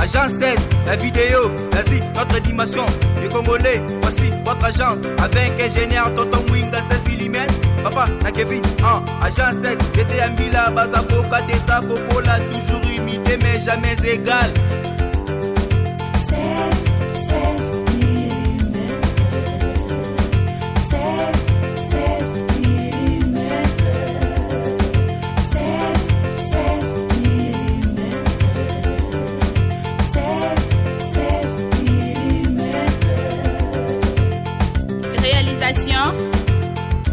Agence 16, la vidéo, vas-y, notre animation. Les Congolais, voici votre agence. Avec ingénieur Tonton Winga 16 mm. Papa, na Kevin, agence 16. J'étais à Mila, Bazaboka, Tessa, Cocola, toujours imité mais jamais égal. 16 mm. 16 mm. 16 mm. 16 mm. Réalisation,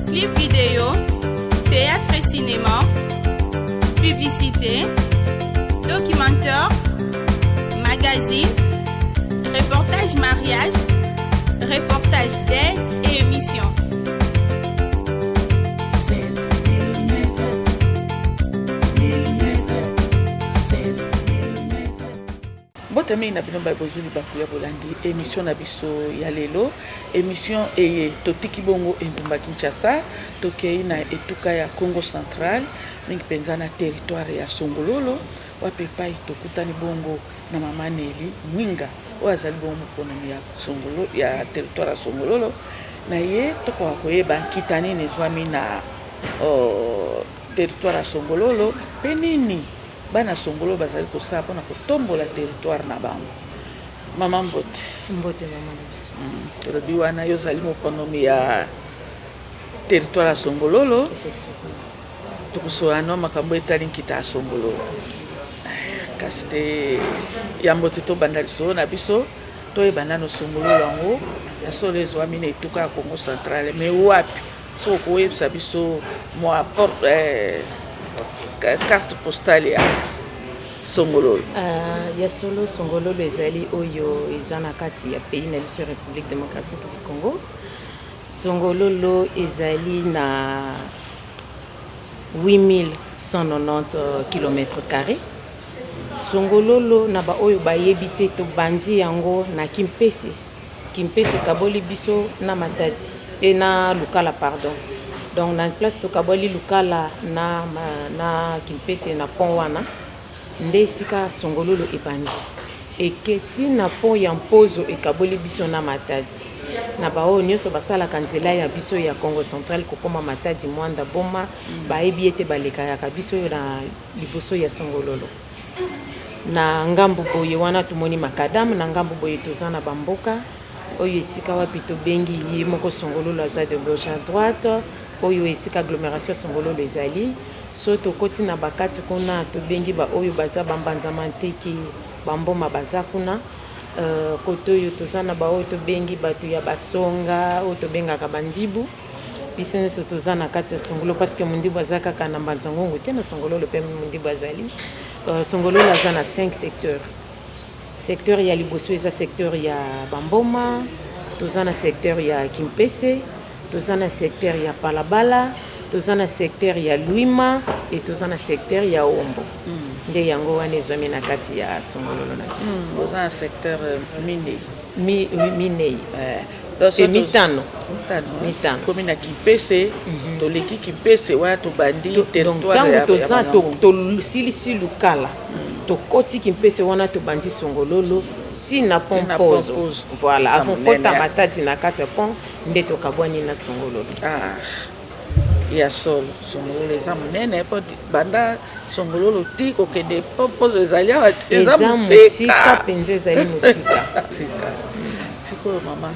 clip vidéo, théâtre et cinéma, publicité, documentaire, magazine, reportage mariage, reportage d'aide et émission. 16 mm. 16 mm. Bote mingi na bino ba bozuli bakuya bolandi émission na biso ya lelo émission eye totiki bongo endumba Kinshasa tokei na etuka ya Congo Central mingi penza na territoire ya Songololo wapi pai tokutani bongo na mama Neli Mwinga oyo azali bongo mokonomi ya Songolo ya territoire ya Songololo na ye tokoka koyeba nkita nini ezwami na territoire ya Songololo mpe nini bana Songolo bazali kosala mpona kotombola territoire na bango. Mama Mbote. Mbote mama na biso. Tolobi wana yo zali mokonomi ya territoire ya Songololo. Tokosoana makambo etali nkita ya Songololo. Kasi te ya Mbote tobanda liso na biso toyebana no Songololo yango ya solo ezwami na etuka ya Congo Central mais wapi so koyebisa biso mwa carte postale ya Songololo. Ya solo Songololo ezali oyo eza na kati ya pays na biso République démocratique du Congo. Songololo ezali na 8190 km². Songololo na ba oyo bayebi te to bandi yango na Kimpese. Kimpese kaboli biso na Matadi et na Lukala pardon. Donc na place to kaboli Lukala na Kimpese na pont wana nde sika Songololo ebandi. Eketi na pont ya Mpozo ekaboli biso na Matadi. Na ba oyo nyonso basala kanzela ya biso ya Congo Central kokoma Matadi Mwanda Boma bayebi ete baleka ya biso na liboso ya Songololo. Na ngambu boye wana tumoni makadamu na ngambu boye tozana bamboka oyo esika wapi tobengi ye moko Songololo aza de gauche à droite oyo esika agglomération Songololo ezali so tokoti na bakati kuna tobengi ba oyo baza bambanzama nteki bamboma baza kuna koto oyo tozana ba oyo tobengi bato ya basonga oyo tobengaka bandibu biso nyonso toza na kati ya Songololo parce que mondibu aza kaka na mbanzangongo te na Songololo mpe mondibu azali. Songololo aza na 5 secteurs. Secteur ya liboso eza secteur ya Bamboma, toza na secteur ya Kimpese, toza na secteur ya Palabala, toza na secteur ya Luima et toza na secteur ya Ombo. Nde yango wana ezwami na kati ya Songololo na biso. Toza na secteur Minei. Minei. Mitano. Komi na Kimpese, toleki Kimpese wana tobandi territoire ya toza silisi Lukala. Tokoti Kimpese wana tobandi Songololo tina pont Pozo. Voilà, avant kota Matadi na kati ya pont nde tokabwani na Songololo. Ya solo Songololo eza monene po banda Songololo ti kokende Pozo ezali awa eza musika penze ezali musika. Sikoyo mama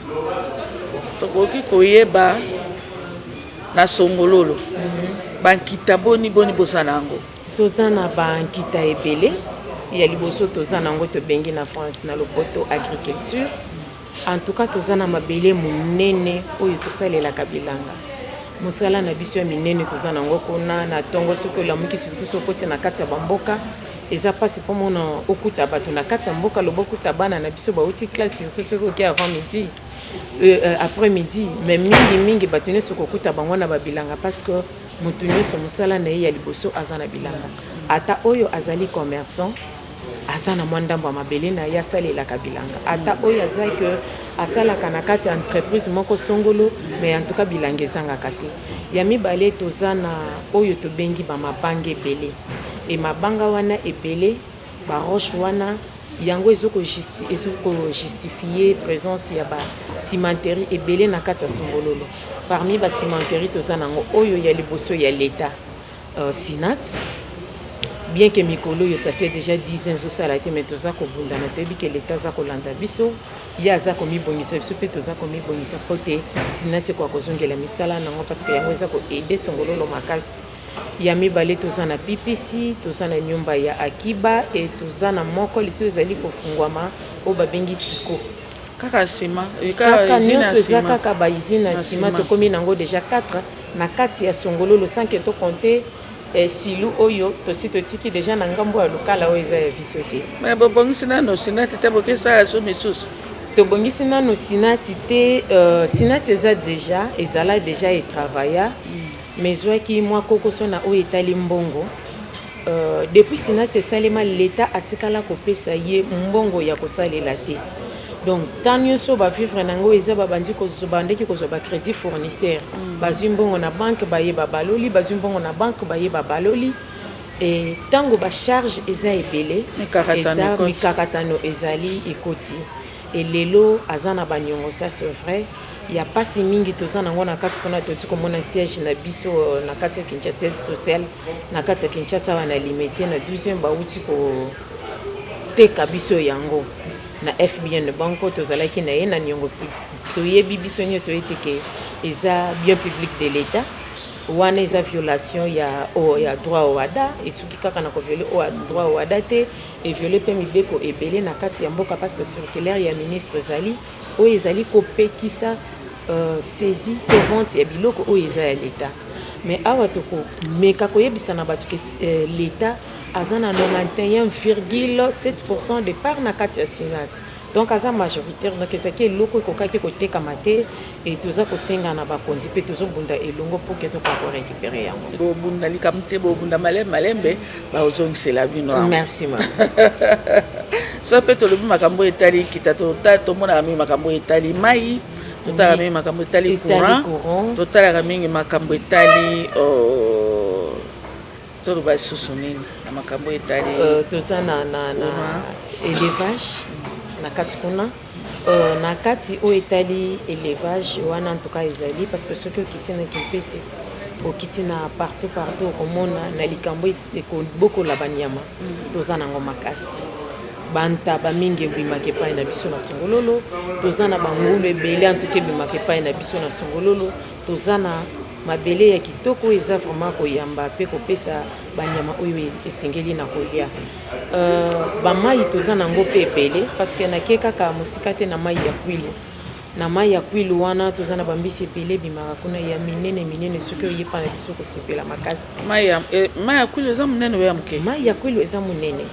tokoki koyeba na Songololo bankita boni bosana yango. Toza na bankita ebele ya liboso toza nango tobengi na France na lopoto agriculture. En tout cas toza na mabele munene oyo tosalelaka bilanga. Mosala na biso ya minene toza nango kuna na tongo soko lamuki surtout sokoti na kati ya bamboka eza pasi po mona okuta bato na kati ya mboka loboku tabana na biso bauti classe surtout soko ki avant midi après midi mais mingi bato nyonso kokuta bango na babilanga parce que mutu nyonso mosala na ye ya liboso aza na bilanga ata oyo azali commerçant aza na mwa ndambo ya mabele na ye asalelaka bilanga ata oyo aza ke asalaka na kati ya entreprise moko songolo mais en tout cas bilanga ezangaka te ya mibale toza na oyo tobengi bamabanga ebele e mabanga wana ebele baroche wana yango ezoko justifier présence ya ba cimenterie ebele na kati ya Songololo. Parmi ba cimenterie toza nango oyo ya liboso ya l'État Sinat. Bien que mikolo yo ça fait déjà 10 ans osala te mais toza kobunda na toyebi ke l'État za kolanda biso ya aza komibongisa biso mpe toza komibongisa po te Sinat kwa kozongela misala nango parce que yango eza koaide Songololo makasi. Ya mibale toza na PPC, toza na nyumba ya Akiba et toza na moko liso ezali kofungwama o babengi siko. Kaka sima, kaka nyonso eza kaka ba usine na sima tokomi nango déjà 4 na kati ya Songololo sans que to compter silu oyo tosi totiki déjà na ngambo ya lokala oyo eza ya biso te. Mais bobongisi nano Sinati te bokesa so misusu. Tobongisi nano Sinati te, Sinati eza déjà ezala déjà et travailla. Mais qui moi kokoso na oyo etali mbongo depuis Sinati esalema l'État atikala kopesa ye mbongo ya kosalela te. Donc tant nyonso ba vivre nango eza babandi kozoba ndeki kozoba crédit fournisseur bazwi mbongo na banque bayeba baloli bazwi mbongo na banque bayeba baloli et tango ba charge eza ebele eza mikakatano ezali ekoti et lelo azana banyongo ça c'est vrai. Il y a pas si mingi toza nango na kati kona toti komona siège na biso na kati ya Kinshasa siège social na kati ya Kinshasa wana limité na 12e ba uti ko teka biso yango na FBN banko tozalaki na ye na nyongo toyebi biso nyonso eteke eza bien public de l'État wana eza violation ya droit au wada etuki kaka na ko violer au droit au wada te et violer pe mibeko ebele na kati ya mboka parce que circulaire ya ministre zali oyo ezali kopekisa saisi to vente ya biloko oyo eza ya l'État. Mais awa toko meka koyebisa na bato ke l'État aza na 91,7% de part na kati ya Sinat. Donc aza majoritaire donc ezaki eloko ekokaki kotekama te et toza kosenga na bakonzi mpe tozobunda elongo mpo ke tokoka korécupere yango. Bobunda likambo te bobunda malembe baozongisela bino. Merci ma. So mpe tolobi makambo etali kita tomonaka mingi makambo etali mai totalaka mingi makambo etali courant totalaka mingi makambo etali toloba lisusu nini na makambo etali toza na élevage na kati kuna na kati oyo etali élevage wana en tout cas ezali parce que soki okiti na Kimpese okiti na partout okomona na likambo ekobokola banyama toza nango makasi bantaba mingi ebimaka epai na biso na Songololo toza na bangulu ebele antuka ebimaka epai na biso na Songololo toza na mabele ya kitoko eza vraiment koyamba mpe kopesa banyama oyo esengeli na kolia bamai toza nango mpe ebele parce que nake kaka mosika te na mai ya kwilu na mai ya kwilu wana toza na bambisi ebele ebimaka kuna ya minene soki oyepa na biso kosepela makasi mai ya kwilu eza monene oyo ya moke mai ya kwilu eza monene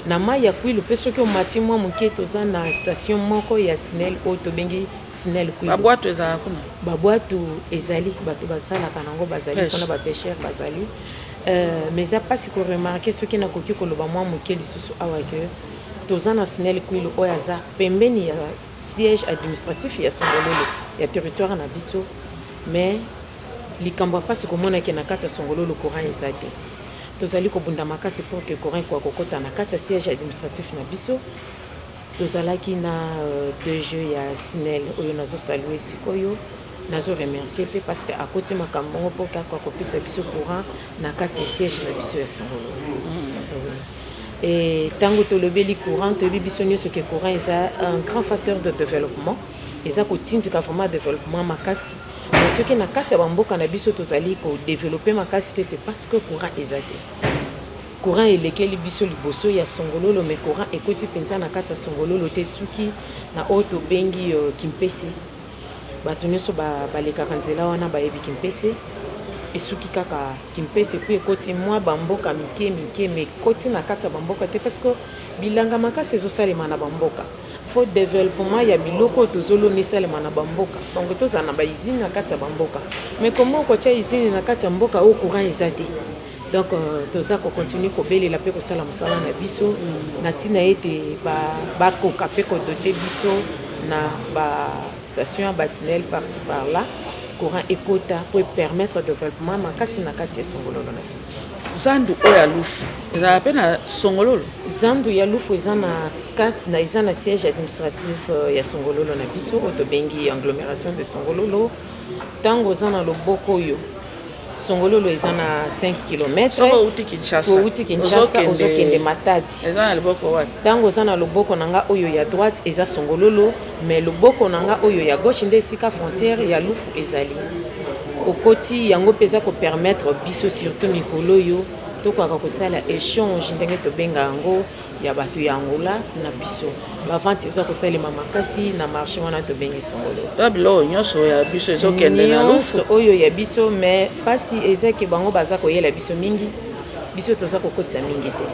na mai ya kwilu mpe soki omati mwa moke toza na station moko ya SNEL oyo tobengi SNEL kwilu babwato ezalaka kuna babwato ezali bato basalaka nango bazali mpona bapêcheur bazali mais eza mpasi koremarke soki nakoki koloba mwa moke lisusu awa ke toza na SNEL kwilu oyo aza pembeni ya siège administratif ya Songololo ya territoire na biso mais likambo ya mpasi komonake na kati ya Songololo courant eza te tozali kobunda makasi pour que courant kwa kokota na kati ya siège administratif na biso tozalaki na DG ya SNEL oyo nazosalue sikoyo nazo remercier pe parce que akoti makambo ngo pour kwa kopesa biso courant na kati ya siège na biso ya Songololo et tango tolobeli courant toyebi biso nyonso ke courant eza un grand facteur de développement eza kotindika vraiment développement makasi mais soki na kati ya bamboka na biso tozali kodévelopper makasi te c'est parce que courant eza te courant elekeli biso liboso ya Songololo mais courant ekoti mpenza na kati ya Songololo te soki na oyo tobengi Kimpese bato nyonso balekaka nzela wana bayebi Kimpese esuki kaka Kimpese po ekoti mwa bamboka mike mais ekoti na kati ya bamboka te parce que bilanga makasi ezosalema na bamboka faut développement ya biloko tozolona esalema na bamboka donc tozala na baizine na kati ya bamboka mais comment okotia izine na kati ya mboka oyo courant eza te donc toza kocontinue kobelela mpe kosala mosala na biso na ntina ete bakoka mpe kodote biso na bastation ya basinel par-ci par-là courant ekota po permettre développement makasi na kati ya Songololo na biso zandu oyo ya lufu ezala mpe na songololo. Zandu ya lufu eza na siège administratif ya songololo na biso oyo tobengi agglomération de songololo. Ntango oza na loboko oyo songololo eza na 5 km. Soko outi Kinshasa ozokende Matadi. Eza na loboko wapi? Ntango oza na loboko na nga oyo ya droite eza songololo, mais loboko na nga oyo ya gauche nde esika frontière ya lufu ezali. Okoti yango mpe eza kopermettre biso surtout mikolo oyo tokoka kosala échange ndenge tobenga yango ya bato ya Angola na biso. Bavante eza kosalema makasi na marché wana tobengi songololo. Biloko nyonso ya biso ezokende na lufu oyo ya biso, mais pasi ezaki bango baza koyela biso mingi, biso toza kokotisa mingi te.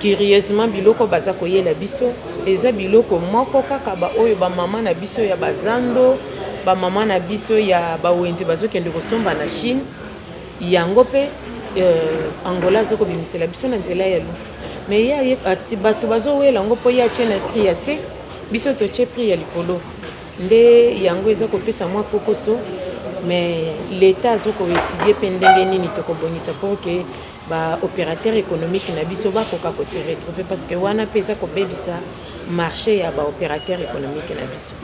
Curieusement biloko baza koyela biso eza biloko moko kaka ba oyo ba mama na biso ya bazando, ba mama na biso ya bawenzi bazokende kosomba na Chine. Yango pe Angola zoko bimisela biso na nzela ya lufu. Mais ya ati bato bazowela ngo po ya tiena prix ya se, biso to tie prix ya likolo. Nde yango eza kopesa mwa kokoso, mais l'état azoko étudier pe ndenge nini tokobongisa pour que ba opérateur économique na biso bakoka ko se retrouver, parce que wana pe eza kobebisa marché ya ba opérateur économique na biso.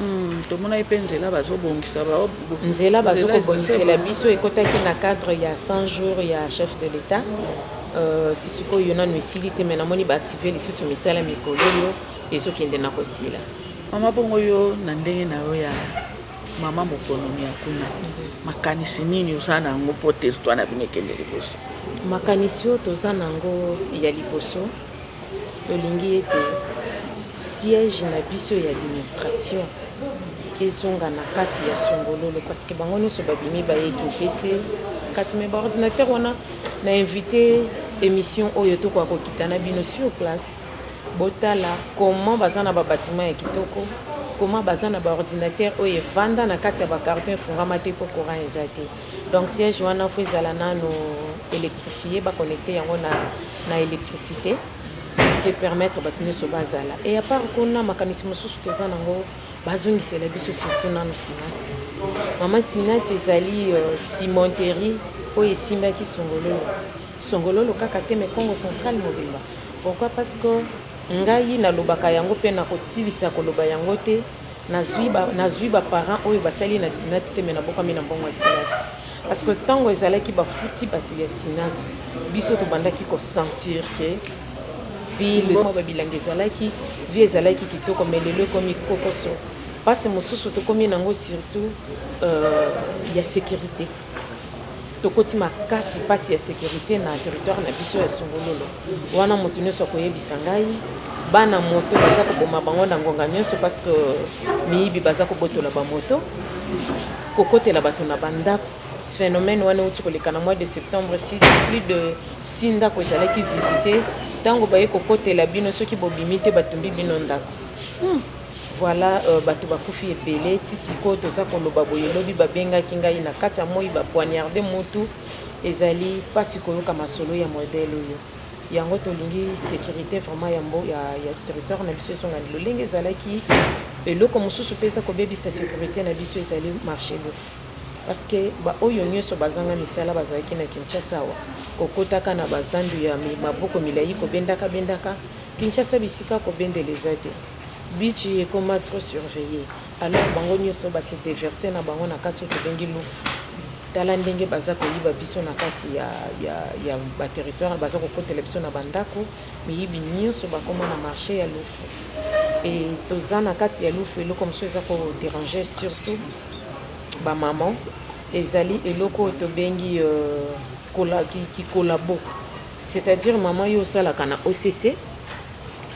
Tomona pe nzela bazobongisa ba nzela bazokobongisela biso ekotaki na cadre ya 100 jours ya chef de l'état. Tisiko yona no esili te, mais namoni baactive lisusu misala mikolo oyo ezokende na kosila. Mama bongo yo na ndenge na yo ya mama mokonomi ya kuna, makanisi nini oza nango mpo territoire na bino ekende liboso? Makanisi oyo toza nango ya liboso tolingi ete siège na biso ya administration ezonga na kati ya songololo, parce que bango nyonso babimi bayeki mpese kati me baordinateur wana na invité émission oyo tokoka kokita na bino sur place botala comment baza na babâtiment ya kitoko, comment baza na baordinateur oyo evanda na kati ya bacarton efungama te mpo courant eza te. Donc siège wana fo ezala nano électrifié baconnecte yango na électricité et permettre bato nyonso bazala. Et à part kuna makanisi mosusu toza nango bazongisela biso surtout nano sinati. Mama sinati ezali cimenterie oyo esimbaki songololo kaka te me Congo central mobimba. Pourquoi? Parce que ngai nalobaka yango mpe na kotilisa koloba yango te, nazwi baparent oyo basali na sinati te me nabokami na mbongo ya sinati. Parce que ntango ezalaki bafuti bato ya sinati biso tobandaki kosentir ke ville mo babilanga ezalaki vie ezalaki kitoko, mais lelo ekomi kokoso. Pasi mosusu tokomi nango surtout ya sécurité. Tokoti makasi pasi ya sécurité na territoire na biso ya songololo. Wana moto nyonso akoyebisa ngai bana moto baza koboma bango na ngonga nyonso, parce que miyibi baza kobotola bamoto kokotela bato na bandako. Phénomène wana uti koleka na mois de septembre, si plus de 6 ndako ezalaki visité ntango baye kokotela bino soki bobimi te batumbi bino ndako. Voilà, bato bakufi ebele ti sikoyo toza koloba boye lobi babengaki ngai na kati ya moi bapoignarde motu ezali pasi koyoka masolo ya modèle oyo. Yango tolingi sécurité vraiment ya territoire na biso ezonga lolenge ezalaki eloko mosusu mpe eza kobebisa sécurité na biso ezali marché lofu. Parce que oyo nyonso bazanga misala bazalaki na Kinshasa wa kokotaka na bazandu ya maboko milai kobendaka Kinshasa bisika kobendeleza te. Bichi ekoma trop surveillé. Alors bango nyonso base déverser na bango na kati tobengi lufu. Tala ndenge baza koyiba biso na kati ya ba territoire baza kokotela biso na bandako, miyibi nyonso bakoma na marché ya lufu. Et toza na kati ya lufu eloko mosusu eza ko déranger surtout ba maman ezali eloko tobengi ki collabo, c'est-à-dire maman yo salaka na OCC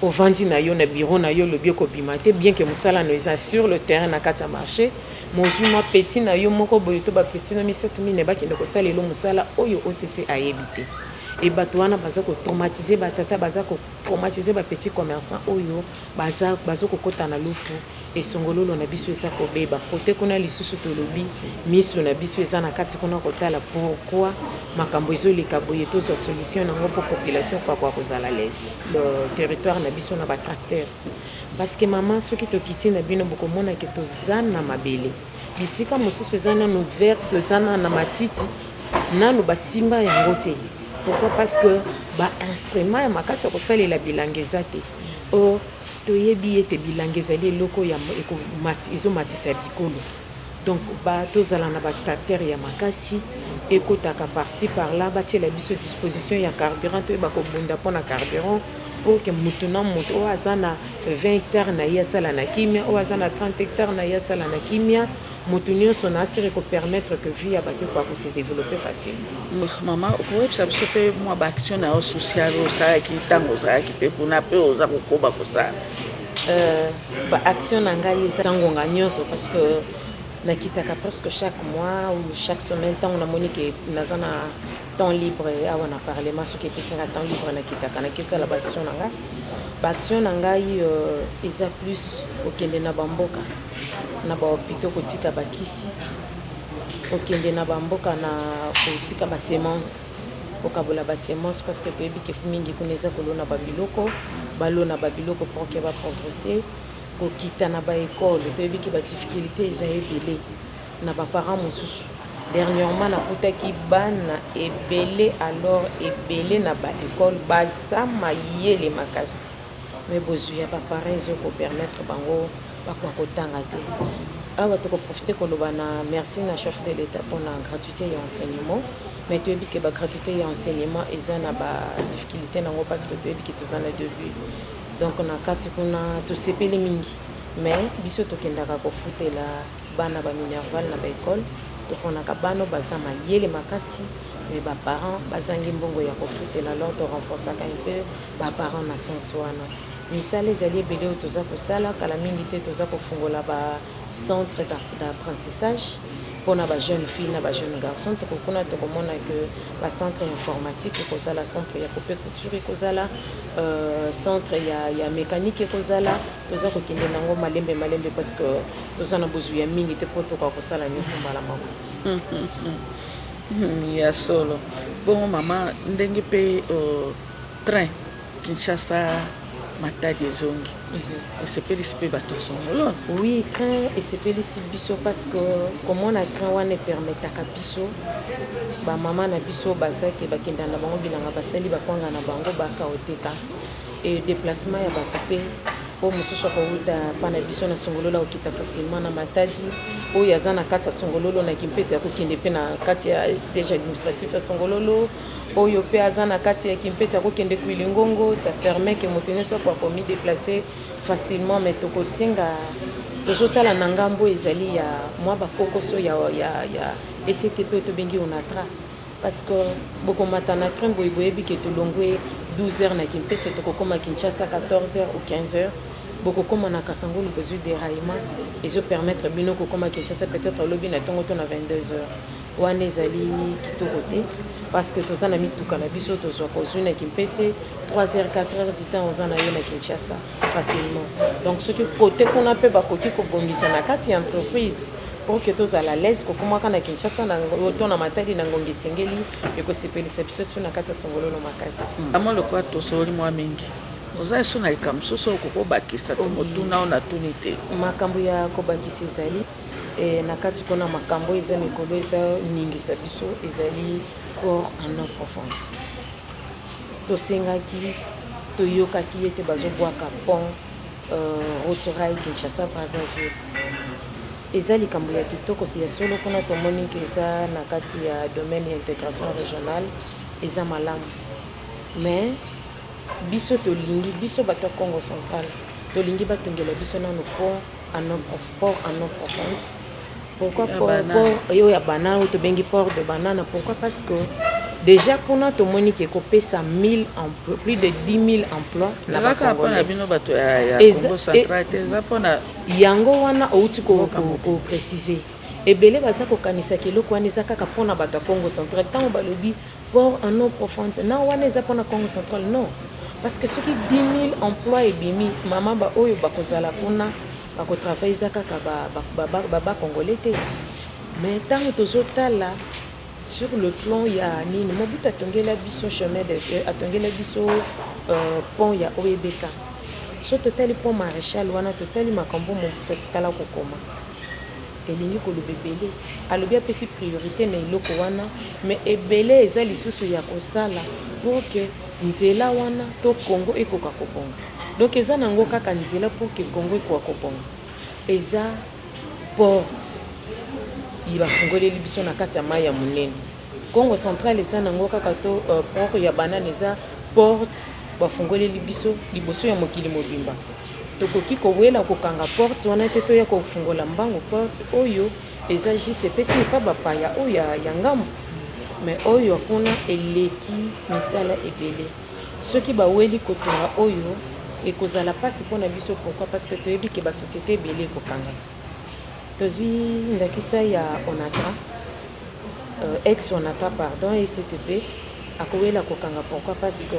ovandi na yo na bureau na yo lobi kobima te, bien que musala no eza sur le terrain na kati ya marché mozwi mwa petit na yo moko boye to ba petit na 7000 bakende kosalela musala oyo OCC ayebi te. Et bato wana baza ko traumatiser batata, baza ko traumatiser ba petit commerçant oyo baza kokota na lufu. Et songololo na biso eza kobeba kote kuna lisusu tolobi miso na biso eza na kati kuna kotala pourquoi makambo ezoleka boye tozwa solution nango po population kwa kozala l'aise le territoire na biso na batracteur. Parce que maman soki tokiti na bino bokomona ke tozana na mabele bisika mosusu eza nano vert tozana na matiti nano basimba yango te. pourquoi parce que instrument ya makasi ya kosalela bilanga eza te o toyebi ete bilanga ezali eloko ezomatisa bikolo donc tozala na batracteur ya makasi ekotaka par-ci par-là batiela biso disposition ya carburant toyeba kobunda mpona carburant pour que motu na motu oyo aza na 20 hectare na ye asala na kimia oyo aza na 30 hectare na ye asala na kimia motu nyonso na asiri kopermettre que vie ya bato ekoka kose développer facilement. Mama okoyebisa biso mpe mwa baaction na yo sociale osalaki ntango ozalaki mpe mpona mpe oza kokoba kosala baaction na ngai eza ntangonga nyonso parce que nakitaka presque chaque mois ou chaque semaine ntango namoni ke naza na temps libre awa na parlement soki epesanga temps libre nakitaka nakesala baaction na ngai baaction na ngai eza plus okende na bamboka na bahôpitaux kotika bakisi okende na bamboka na kotika basemence kokabola basemence parce que toyebi ke mingi kuna eza kolona babiloko balona babiloko pour ke baprogresse kokita na baekole toyebi ke badifficulté eza ebele na baparent mosusu dernièrement nakutaki bana ebele alors ebele na baekole baza mayele makasi mais bozwi ya baparent ezokopermettre bango bakoka kotanga te awa tokoprofite koloba na merci na chef de l'état mpona gratuité ya enseignement mais toyebi ke bagratuité ya enseignement eza na badifficulté nango parce que toyebi ke toza na début donc na kati kuna tosepeli mingi mais biso tokendaka kofutela bana baminerval na baekole toponaka bano baza mayele makasi mais baparent bazangi mbongo ya kofutela alors torenforcaka un peu baparent na sens wana misala ezali ebele oyo toza kosala kala mingi te toza kofungola bacentre d'apprentissage mpona bajeune fille na bajeune garçon tokokuna tokomona ke bacentre informatique ekozala centre ya coupe couture ekozala centre ya mécanique ekozala toza kokende nango malembe parce que toza na bozwi ya mingi te mpo tokoka kosala nyonso mbala moko ya solo bongo mama ndenge mpe train Kinshasa Matadi ezongi esepelisi mpe bato songolo oui train esepelisi biso parce que komona train wana epermetaka biso bamama na biso bazaki bakenda na bango bilanga basali bakwanga na bango bakaoteka e déplacement ya bato mpe oyo mosusu akouta mpa na biso na songololo akokita facilement na Matadi oyo aza na kati ya songololo na kimpese akokende mpe na kati ya stage administratif ya songololo oyo mpe aza na kati ya kimpese akokende kuilingongo ça permet ke moto nyonso akomi déplacer facilement mais tokosenga tozotala na ngambo ezali ya mwa bakokoso ya ECTP oyo tobengi onatra parce que bokomata na train boyebi ke tolongwe 12 heures na kimpese tokokoma Kinshasa 14 heures ou 15 heures bokokoma na Kasangulu bezwi déraillement ezopermettre bino kokoma Kinshasa peut-être lobi na ntongo to na 22 heures wana ezali kitoko te parce que toza na mituka na biso tozwa kozwi na kimpese 3 heures 4 heures du temps oza na yo na Kinshasa facilement donc soki kote kuna mpe bakoki kobongisa na kati ya entreprise pour que tozala l'aise kokomaka na Kinshasa to na Matadi na ngongi esengeli ekosepelisa biso so na kati ya songololo makasi amo lokwa tosoli mwa mingi oza eso na likambo soso okokobakisa tomotuna o na tuni te makambo ya kobakisa ezali na kati mpona makambo eza mikolo eza ningisa biso ezali port en eau profonde tosengaki toyokaki ete bazobwaka pont rotorail Kinshasa Brazzaville eza likambo ya kitoko ya solo kuna tomoni ke eza na kati ya domaine ya intégration régionale eza malamu mais biso tolingi biso bato ya Congo central tolingi batongela biso nano port en eau profonde pourquoi port oyo ya banana tobengi port de banana pourquoi parce que déjà kuna tomoni ke kopesa 1000 emplois plus de 10 000 emplois na bakongolais bino bato ya Congo central te eza mpona yango wana outi ko préciser ebele baza kokanisa keloko wana eza kaka mpona bato ya Congo central ntango balobi port en eau profonde na wana eza mpona Congo central non parce que soki 10 000 emplois ebimi mama oyo bakozala kuna bakotravaille eza kaka bakongolais te mais ntango tozotala sur le plan ya nini mobutu atongela biso chemin de atongela biso pont ya OEBK so totali pont maréchal wana totali makambo mobutu atikala kokoma elingi koloba ebele alobi apesi priorité na eloko wana mais ebele eza lisusu ya kosala pour que nzela wana to Congo ekoka kobonga donc eza nango kaka nzela pour que Congo ekoka kobonga eza porte ibafungoleli biso na kati ya mai ya monene Congo central eza nango kaka to port ya banane eza porte bafungoleli biso liboso ya mokili mobimba tokoki kowela kokanga porte wana te toya kofungola mbango porte oyo eza juste epesi epa bapaya oyo ya ngambo mais oyo kuna eleki misala ebele soki baweli kotonga oyo ekozala pasi mpona biso pourquoi parce que toyebi ke basociété ebele ekokanga tozwi ndakisa ya onatra ex onatra pardon ECTP akowela kokanga pourquoi parce que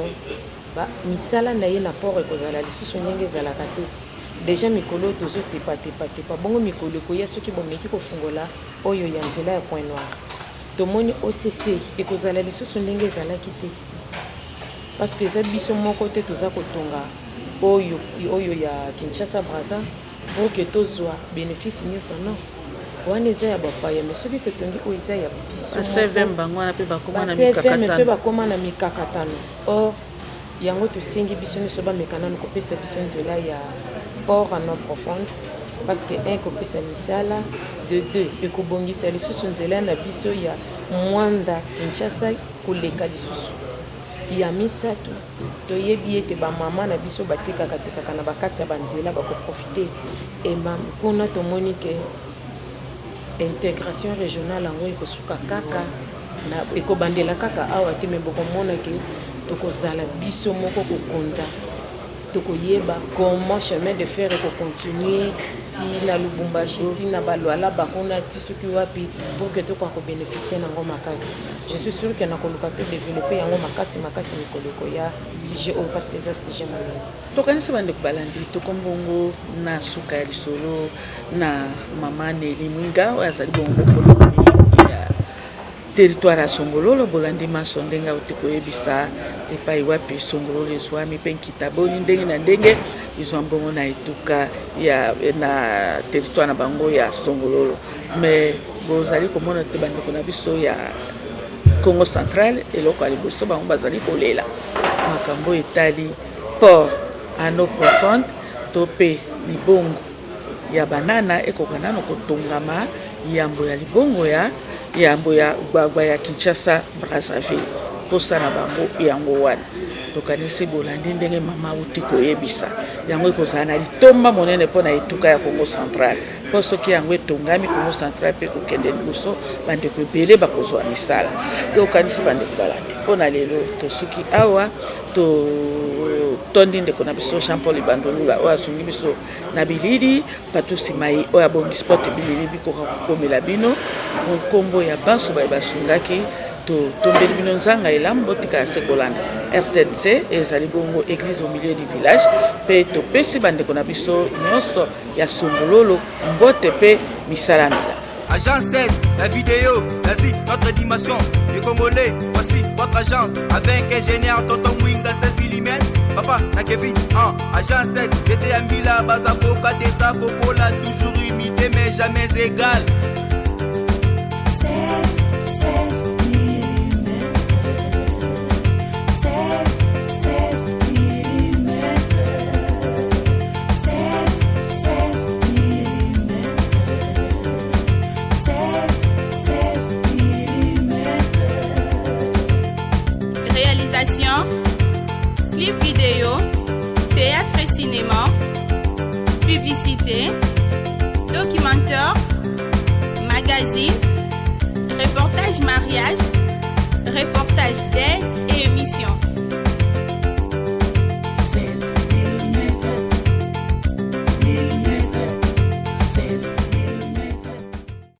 misala na ye na port ekozala lisusu ndenge ezalaka te déjà mikolo tozotepatepatepa bongo mikolo ekoya soki bomeki kofungola oyo ya nzela ya point noir tomoni OCC ekozala lisusu ndenge ezalaki te parce que eza biso moko te toza kotonga oyo ya Kinshasa Brazza pour que tozwa bénéfice nyonso non wana eza ya bapaya mais soki totongi oyo eza ya biso mpe bakoma na mikakatano or yango tosengi biso nyonso bameka nano kopesa biso nzela ya port en eau profonde parce que un kopesa misala de deux ekobongisa lisusu nzela na biso ya mwanda Kinshasa koleka lisusu ya misato toyebi ete bamama na biso batekaka na bakati ya banzela bakoprofite ema mpona tomoni ke intégration régionale yango ekosuka kaka na ekobandela kaka awa te me bokomona ke tokozala biso moko kokonza tokoyeba comment chemin de fer ekocontinue ti na Lubumbashi ti na balwala bakona ti soki wapi pour que tokoka kobénéficie nango makasi je suis sûr que nakoluka to développer yango makasi mikoloko ya sujet oyo parce que eza sujet monene tokanisi bandeko balandi tokombongo na suka ya lisolo na mama Neli Mwinga oyo azali bongo ya territoire ya Songololo bolandi maso ndenge auti koyebisa epai wapi Songololo ezwami mpe nkita boni ndenge na ndenge izwa mbongo na etuka na territoire na bango ya Songololo mais bozali komona te bandeko na biso ya Congo central eloko ya liboso bango bazali kolela makambo etali port en eau profonde to mpe libongo ya banana ekoka nano kotongama yambo ya libongo yambo ya gbagba ya Kinshasa Brazzaville posa na bango yango wana tokanisi bolandi ndenge mama uti koyebisa yango ekozala na litomba monene mpona etuka ya Congo central po soki yango etongami Congo central mpe kokende liboso bandeko ebele bakozwa misala tokanisi bandeko balandi mpona lelo tosuki awa tondi ndeko na biso Jean Paul Ibandolula oyo asungi biso na bilili patusi mai oyo abongi sport bilili bikoka kokomela bino nkombo ya banso basungaki tombeli bino nzanga elamu botika ya sekolanda RTNC ezali bongo église au milieu du village mpe topesi bandeko na biso nyonso ya Songololo mbote mpe misala mila Agence 16, la vidéo, vas-y, notre dimension. Les Congolais, voici votre agence. Avec ingénieur Tonton Mwinga 16 mm. Papa, na Kevin, Agence 16, j'étais à Mila, Bazako, Kadesa, Kokola, toujours imité, mais jamais égal. 16 mm. 16 mm. 16 mm. 16 mm. Réalisation, clip vidéo, théâtre et cinéma, publicité, documentaire, magazine, reportage mariage, reportage deuil